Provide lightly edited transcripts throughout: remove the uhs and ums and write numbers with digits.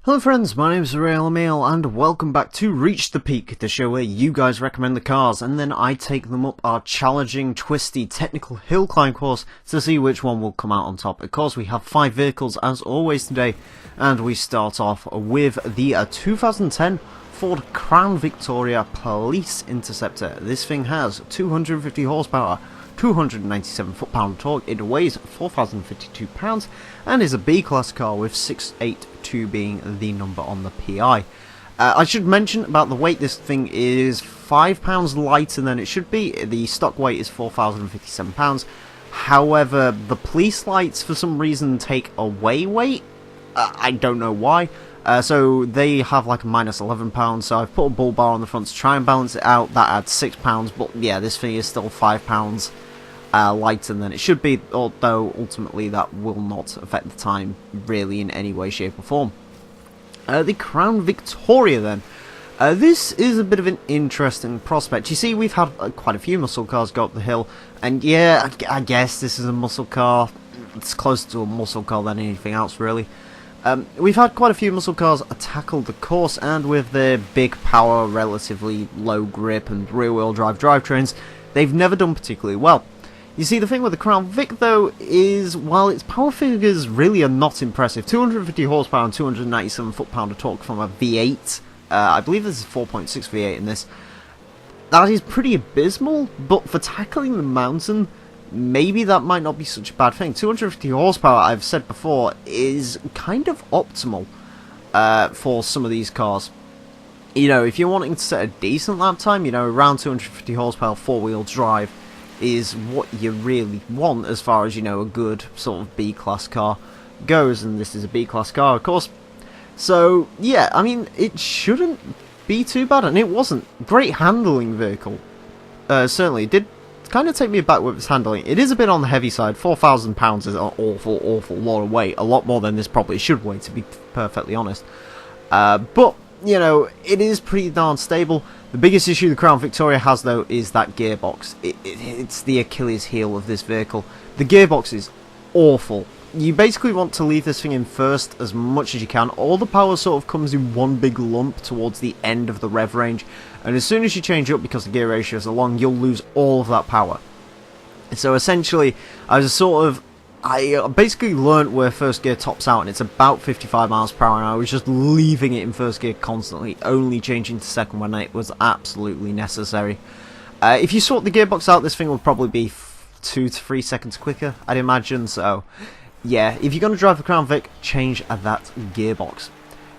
Hello friends, my name is Emile and welcome back to Reach the Peak, the show where you guys recommend the cars and then I take them up our challenging, twisty, technical hill climb course to see which one will come out on top. Of course, we have 5 vehicles as always today, and we start off with the 2010 Ford Crown Victoria Police Interceptor. This thing has 250 horsepower, 297 foot-pound torque, it weighs 4,052 pounds and is a B-class car with 682 being the number on the PI. I should mention about the weight, this thing is 5 pounds lighter than it should be. The stock weight is 4,057 pounds. However, the police lights for some reason take away weight. I don't know why. So they have like a minus 11 pounds, so I've put a bull bar on the front to try and balance it out. That adds 6 pounds, but yeah, this thing is still 5 pounds lighter than it should be, although ultimately that will not affect the time really in any way, shape or form. The Crown Victoria then. This is a bit of an interesting prospect. You see, we've had quite a few muscle cars go up the hill, and yeah, I guess this is a muscle car. It's closer to a muscle car than anything else really. We've had quite a few muscle cars tackle the course, and with their big power, relatively low grip and rear-wheel drive drivetrains, they've never done particularly well. You see, the thing with the Crown Vic though is, while its power figures really are not impressive, 250 horsepower and 297 foot-pound of torque from a V8, I believe this is 4.6 V8 in this, that is pretty abysmal, but for tackling the mountain, maybe that might not be such a bad thing. 250 horsepower, I've said before, is kind of optimal for some of these cars. You know, if you're wanting to set a decent lap time, you know, around 250 horsepower four-wheel drive is what you really want as far as, you know, a good sort of B-class car goes, and this is a B-class car, of course. So, yeah, I mean, it shouldn't be too bad, and it wasn't. Great handling vehicle. Certainly, it did kind of take me aback with its handling. It is a bit on the heavy side. 4,000 pounds is an awful lot of weight. A lot more than this probably should weigh, to be perfectly honest. But, you know, it is pretty darn stable. The biggest issue the Crown Victoria has, though, is that gearbox. It's the Achilles heel of this vehicle. The gearbox is awful. You basically want to leave this thing in first as much as you can. All the power sort of comes in one big lump towards the end of the rev range, and as soon as you change up, because the gear ratios are long, you'll lose all of that power. So essentially, I basically learnt where first gear tops out, and it's about 55 miles per hour, and I was just leaving it in first gear constantly, only changing to second when it was absolutely necessary. If you sort the gearbox out, this thing would probably be 2 to 3 seconds quicker, I'd imagine, so yeah, if you're going to drive the Crown Vic, change that gearbox.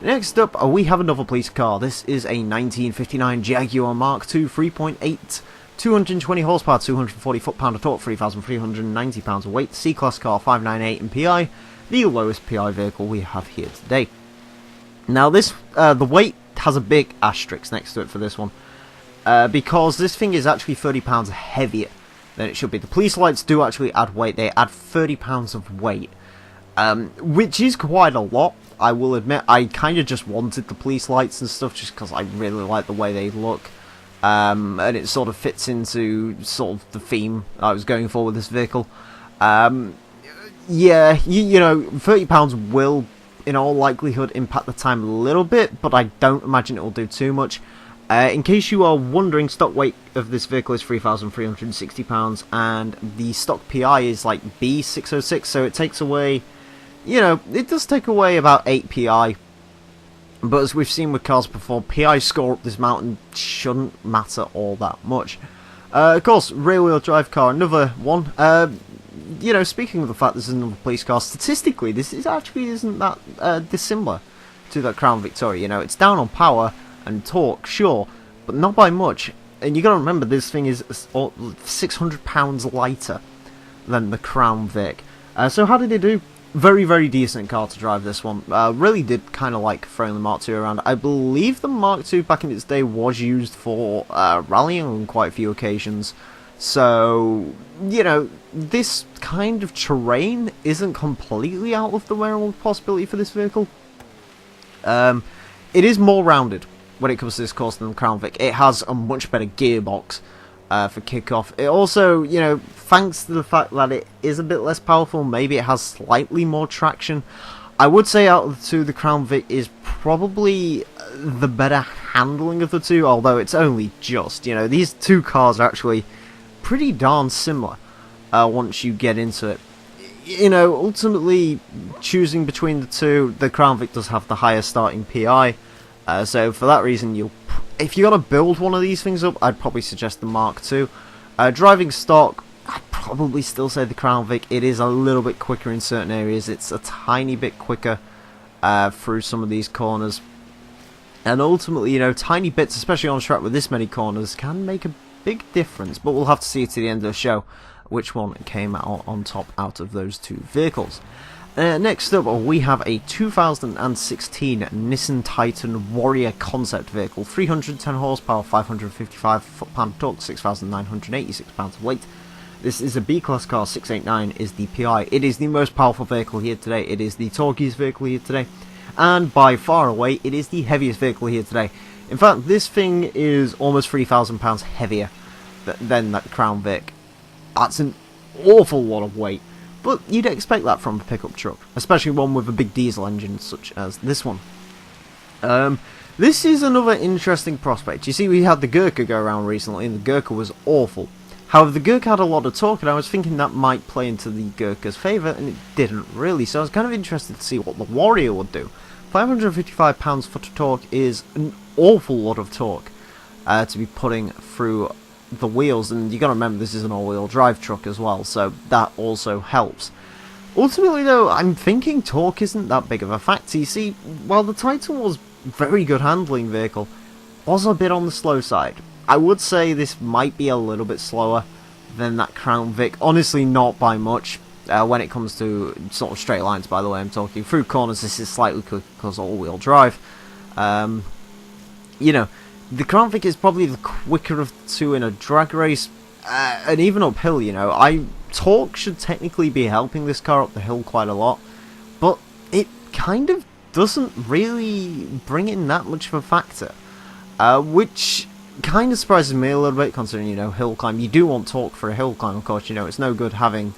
Next up, we have another police car. This is a 1959 Jaguar Mark II 3.8, 220 horsepower, 240 foot-pound of torque, 3,390 pounds of weight, C-Class car, 598 in PI, the lowest PI vehicle we have here today. Now this, the weight has a big asterisk next to it for this one, because this thing is actually 30 pounds heavier than it should be. The police lights do actually add weight. They add 30 pounds of weight, which is quite a lot, I will admit. I kind of just wanted the police lights and stuff just because I really like the way they look, and it sort of fits into sort of the theme I was going for with this vehicle. Yeah, you know, 30 pounds will in all likelihood impact the time a little bit, but I don't imagine it will do too much. In case you are wondering, stock weight of this vehicle is 3,360 pounds, and the stock PI is like B606, so it takes away, you know, it does take away about 8 PI. But as we've seen with cars before, PI score up this mountain shouldn't matter all that much. Of course, rear-wheel drive car, another one. You know, speaking of the fact this is another police car, statistically, this isn't that dissimilar to that Crown Victoria. You know, it's down on power and torque, sure, but not by much. And you got to remember, this thing is 600 pounds lighter than the Crown Vic. So how did it do? Very, very decent car to drive, this one. Really did kind of like throwing the Mark II around. I believe the Mark II back in its day was used for rallying on quite a few occasions. So, you know, this kind of terrain isn't completely out of the realm of possibility for this vehicle. It is more rounded when it comes to this course than the Crown Vic. It has a much better gearbox for kickoff. It also, you know, thanks to the fact that it is a bit less powerful, maybe it has slightly more traction. I would say out of the two, the Crown Vic is probably the better handling of the two, although it's only just, you know, these two cars are actually pretty darn similar once you get into it. You know, ultimately, choosing between the two, the Crown Vic does have the higher starting PI, so for that reason, if you're going to build one of these things up, I'd probably suggest the Mark II. Driving stock, I'd probably still say the Crown Vic. It is a little bit quicker in certain areas, it's a tiny bit quicker through some of these corners. And ultimately, you know, tiny bits, especially on a track with this many corners, can make a big difference, but we'll have to see it to the end of the show which one came out on top out of those two vehicles. Next up, we have a 2016 Nissan Titan Warrior Concept vehicle, 310 horsepower, 555 foot-pound of torque, 6,986 pounds of weight. This is a B-class car, 689 is the PI. It is the most powerful vehicle here today, it is the torquiest vehicle here today, and by far away, it is the heaviest vehicle here today. In fact, this thing is almost 3,000 pounds heavier than that Crown Vic. That's an awful lot of weight, but you'd expect that from a pickup truck, especially one with a big diesel engine such as this one. This is another interesting prospect. You see, we had the Gurkha go around recently, and the Gurkha was awful. However, the Gurkha had a lot of torque, and I was thinking that might play into the Gurkha's favour, and it didn't really, so I was kind of interested to see what the Warrior would do. 555 pounds-foot of torque is an awful lot of torque to be putting through the wheels, and you got to remember this is an all-wheel drive truck as well, so that also helps. Ultimately though, I'm thinking torque isn't that big of a factor. You see, while the Titan was a very good handling vehicle, was a bit on the slow side. I would say this might be a little bit slower than that Crown Vic, honestly not by much. When it comes to sort of straight lines, by the way, I'm talking through corners, this is slightly quicker because all-wheel drive. You know, the Crown Vic is probably the quicker of the two in a drag race, and even uphill, you know. Torque should technically be helping this car up the hill quite a lot, but it kind of doesn't really bring in that much of a factor, which kind of surprises me a little bit, considering, you know, hill climb. You do want torque for a hill climb, of course, you know, it's no good having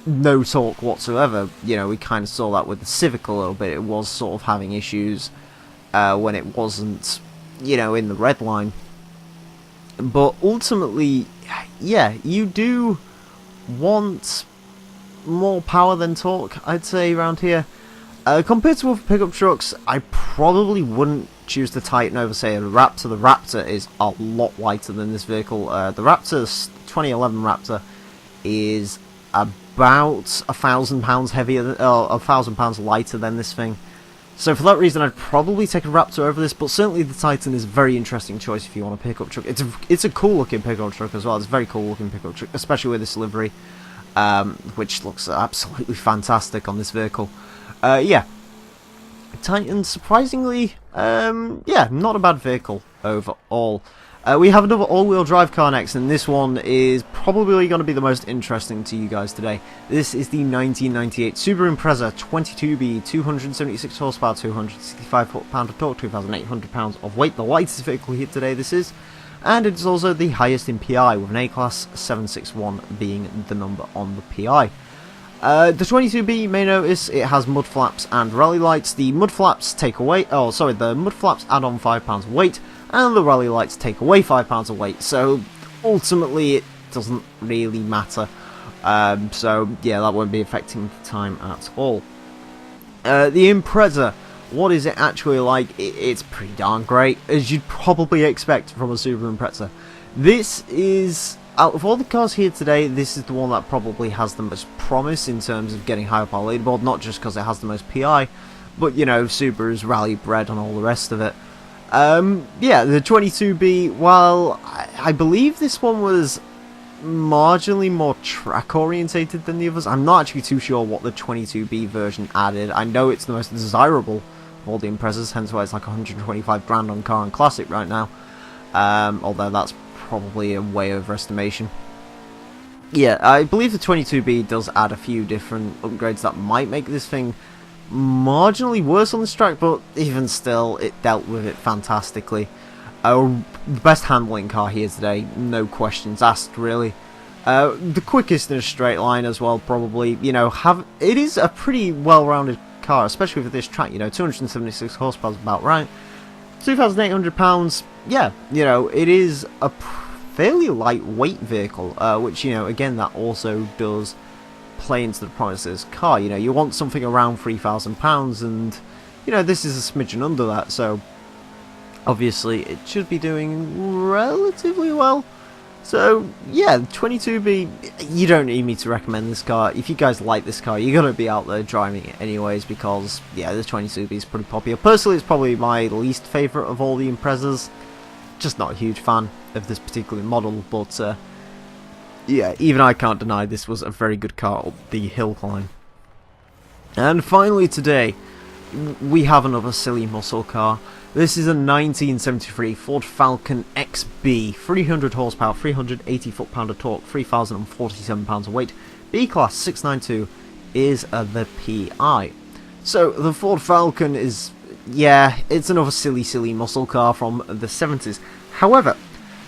no torque whatsoever. You know, we kind of saw that with the Civic a little bit. It was sort of having issues when it wasn't, you know, in the red line. But ultimately, yeah, you do want more power than torque, I'd say, around here. Compared to other pickup trucks, I probably wouldn't choose the Titan over, say, a Raptor. The Raptor is a lot lighter than this vehicle. The Raptor's 2011 Raptor is about £1,000 heavier, 1,000 pounds lighter than this thing. So for that reason, I'd probably take a Raptor over this, but certainly the Titan is a very interesting choice if you want a pickup truck. It's a cool looking pickup truck as well. It's a very cool looking pickup truck, especially with this livery, which looks absolutely fantastic on this vehicle. Yeah, Titan, surprisingly, yeah, not a bad vehicle overall. We have another all-wheel drive car next, and this one is probably going to be the most interesting to you guys today. This is the 1998 Subaru Impreza 22B, 276 horsepower, 265 foot-pound of torque, 2,800 pounds of weight. The lightest vehicle here today, this is. And it's also the highest in PI, with an A-Class 761 being the number on the PI. The 22B, you may notice, it has mud flaps and rally lights. The mud flaps take away, the mud flaps add on 5 pounds of weight, and the rally lights take away 5 pounds of weight, so ultimately it doesn't really matter. So yeah, that won't be affecting the time at all. The Impreza, what is it actually like? It's pretty darn great, as you'd probably expect from a Subaru Impreza. This is, out of all the cars here today, this is the one that probably has the most promise in terms of getting high up our leaderboard, not just because it has the most PI, but, you know, Subaru's rally bred and all the rest of it. Yeah, the 22B, while I believe this one was marginally more track orientated than the others, I'm not actually too sure what the 22B version added. I know it's the most desirable of all the Imprezas, hence why it's like 125 grand on Car and Classic right now, although that's probably a way overestimation. Yeah, I believe the 22B does add a few different upgrades that might make this thing marginally worse on this track, but even still, it dealt with it fantastically. The best handling car here today, no questions asked, really. The quickest in a straight line as well, probably. You know, it is a pretty well-rounded car. car, especially for this track. You know, 276 horsepower is about right. £2,800, yeah, you know, it is a fairly lightweight vehicle, which, you know, again, that also does play into the price of this car. You know, you want something around £3,000, and, you know, this is a smidgen under that, so obviously it should be doing relatively well. So, yeah, 22B, you don't need me to recommend this car. If you guys like this car, you're going to be out there driving it anyways, because, yeah, the 22B is pretty popular. Personally, it's probably my least favourite of all the Imprezas. Just not a huge fan of this particular model, but, yeah, even I can't deny this was a very good car up the hill climb. And finally today, we have another silly muscle car. This is a 1973 Ford Falcon XB, 300 horsepower, 380 foot-pound of torque, 3,047 pounds of weight. B-Class 692 is the PI. So, the Ford Falcon is, yeah, it's another silly muscle car from the 70s. However,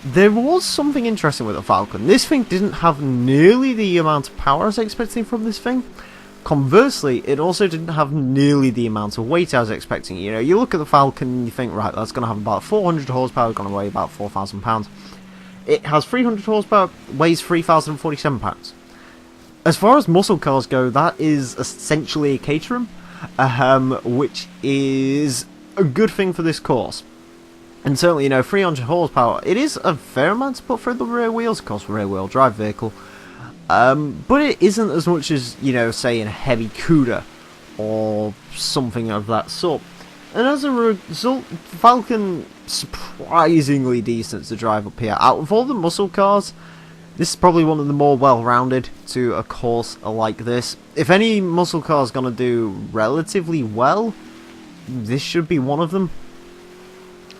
there was something interesting with the Falcon. This thing didn't have nearly the amount of power I was expecting from this thing. Conversely, it also didn't have nearly the amount of weight I was expecting. You know, you look at the Falcon and you think, right, that's going to have about 400 horsepower, it's going to weigh about 4,000 pounds. It has 300 horsepower, weighs 3,047 pounds. As far as muscle cars go, that is essentially a Caterham, which is a good thing for this course. And certainly, you know, 300 horsepower, it is a fair amount to put through the rear wheels, of course, for a rear-wheel drive vehicle. But it isn't as much as, you know, say in a heavy Cuda or something of that sort. And as a result, Falcon surprisingly decent to drive up here. Out of all the muscle cars, this is probably one of the more well-rounded to a course like this. If any muscle car is going to do relatively well, this should be one of them.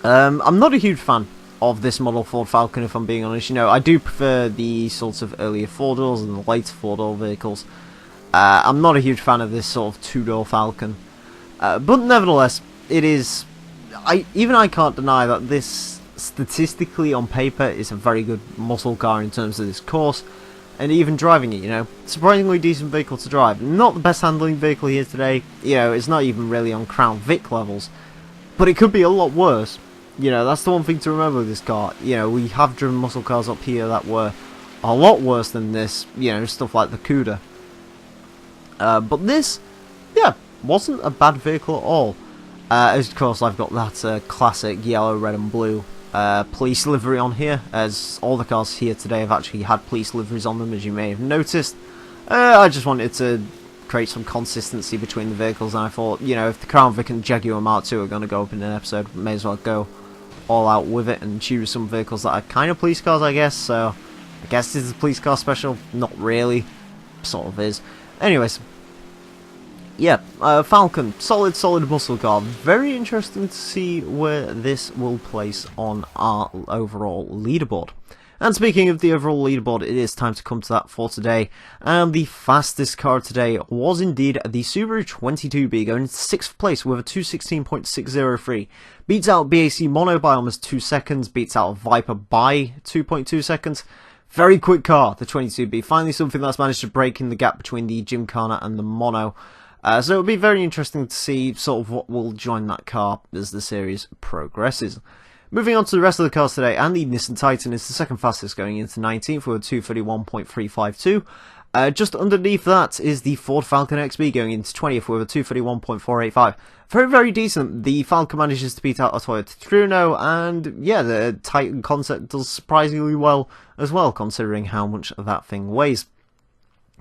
I'm not a huge fan of this model Ford Falcon, if I'm being honest. You know, I do prefer the sorts of earlier four-doors and the later four-door vehicles. I'm not a huge fan of this sort of two-door Falcon. But nevertheless, it is... Even I can't deny that this, statistically on paper, is a very good muscle car in terms of this course. And even driving it, you know, surprisingly decent vehicle to drive. Not the best handling vehicle here today. You know, it's not even really on Crown Vic levels. But it could be a lot worse. You know, that's the one thing to remember with this car. You know, we have driven muscle cars up here that were a lot worse than this. You know, stuff like the Cuda. But this, yeah, wasn't a bad vehicle at all. Of course, I've got that classic yellow, red and blue police livery on here. As all the cars here today have actually had police liveries on them, as you may have noticed. I just wanted to create some consistency between the vehicles, and I thought, you know, if the Crown Vic and Jaguar Mark II are going to go up in an episode, may as well go all out with it and choose some vehicles that are kind of police cars, I guess. So I guess this is a police car special. Not really, sort of is. Anyways, yeah, Falcon, solid muscle car. Very interesting to see where this will place on our overall leaderboard. And speaking of the overall leaderboard, it is time to come to that for today. And the fastest car today was indeed the Subaru 22B, going into 6th place with a 2:16.603. Beats out BAC Mono by almost 2 seconds, beats out Viper by 2.2 seconds. Very quick car, the 22B. Finally something that's managed to break in the gap between the Gymkhana and the Mono. So it'll be very interesting to see sort of what will join that car as the series progresses. Moving on to the rest of the cars today, and the Nissan Titan is the second fastest, going into 19th with a 2:31.352. Just underneath that is the Ford Falcon XB, going into 20th with a 2:31.485. Very decent. The Falcon manages to beat out a Toyota Truno, and yeah, the Titan concept does surprisingly well as well, considering how much that thing weighs.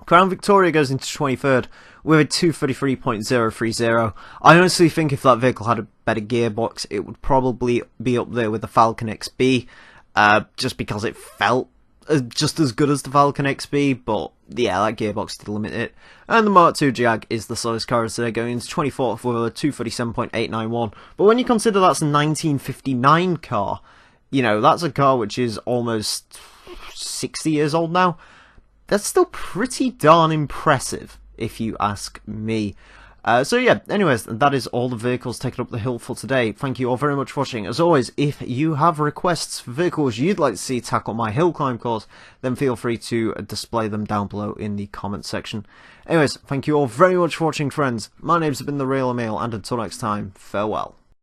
Crown Victoria goes into 23rd with a 2:33.030. I honestly think if that vehicle had a better gearbox, it would probably be up there with the Falcon XB, just because it felt just as good as the Falcon XB, but yeah, that gearbox did limit it. And the Mark II Jag is the slowest car today, going into 24th with a 2:37.891. But when you consider that's a 1959 car, you know, that's a car which is almost 60 years old now. That's still pretty darn impressive, if you ask me. So yeah, anyways, that is all the vehicles taken up the hill for today. Thank you all very much for watching. As always, if you have requests for vehicles you'd like to see tackle my hill climb course, then feel free to display them down below in the comment section. Anyways, thank you all very much for watching, friends. My name's been the Real Emile, and until next time, farewell.